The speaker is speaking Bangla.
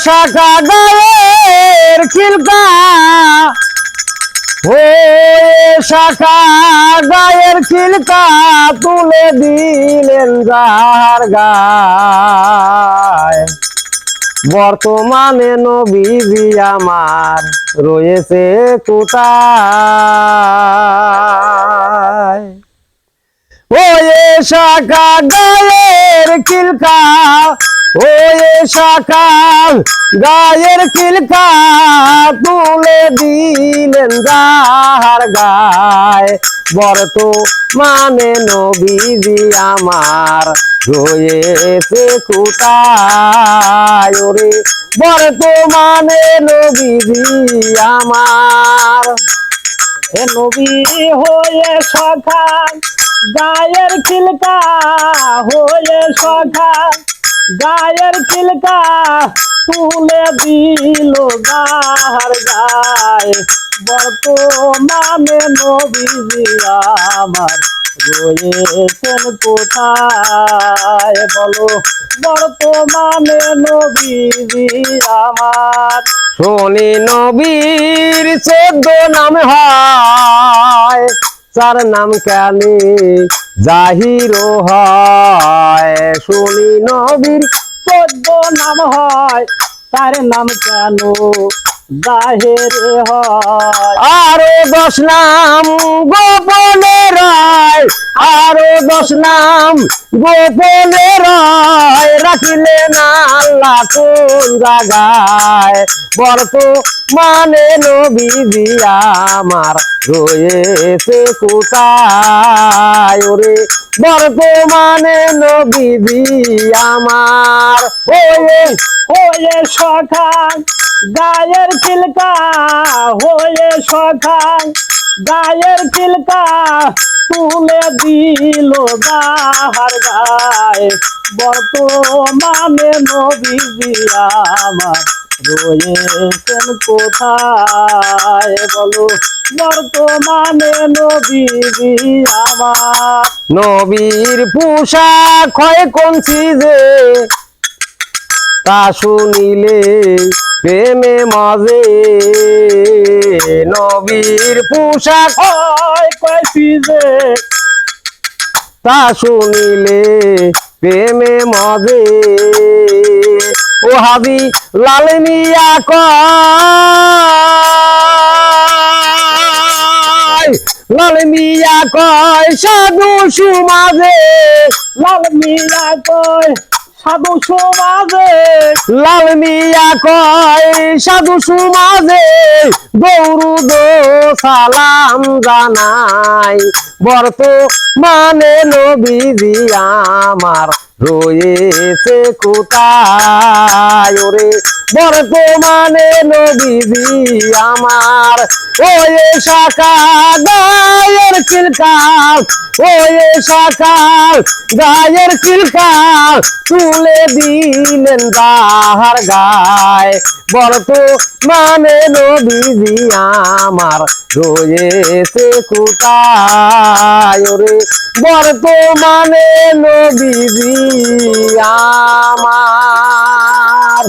শাখা গায়ের খিলকা ও শাখা গায়ের খিলকা তুলে দিলেন যার গায়। বর্তমানে নবীজি আমার রয়েছে কোথায়? ওয়ে শাখা গায়ের খিলকা, ওয়ে শাখা গায়ের খিলকা তুলে দিলেন যার গায়। বর্তমানে নবীজি আমার রয়েছে কোথায়? ওরে বর্তমানে নবীজি আমার। হে নবী হয়ে শাখা গায়ের খিলকা, হয়ে শাখা গায়ের খিলকা তুলে দিল যার গায়। বর্তমানে নবীজি আমার রয়েছেন কোথায়? বলো বর্তমানে নবীজি আমার। শনি নবীর 14 নাম হয়, চার নাম কেন জাহির হয়? শনি নবীর 14 নাম হয়, তার নাম কেন জাহের হয়? আরো 10 নাম গোপনে রয়, আরো 10 নাম গোপনে রয়, রাখিলেন আল্লাহ কোন জায়গায়? বর্তমানে নবীজি আমার রয়েছে কোথায়? ওরে বর্তমানে নবীজি আমার। হয়ে হয়ে শাখা গায়ের খিলকা, হয়ে শাখা গায়ের খিলকা তুলে দিল যার গায়। বর্তমানে নবীজি আমার রয়েছেন কোথায়? বলো বর্তমানে নবীজি আমার। নবীর পোশাক হয় কোন চিজে, তা শুনিলে প্রেমে মজে। নবীর পোশাক হয় কয় চিজে, তা শুনিলে প্রেমে মজে। ও হাবি লাল মিয়া কয়, লাল মিয়া কয় সাধু সমাজে। লাল মিয়া কয় সাধু সমাজে, লাল মিয়া কয় সাধু সমাজে দৌড়ুদ সালাম জানাই। বর্তমানে নবীজি আমার রয়েছে কোথায়? ওরে বর্তমানে নবীজি আমার। ওয়ে শাখা গায়ের খিলকা, ওয়ে শাখা গায়ের খিলকা তুলে দিলেন যার গায়। বর্তমানে নবীজি আমার রয়েছে কোথায়? ওরে বর্তমানে নবীজি আমার।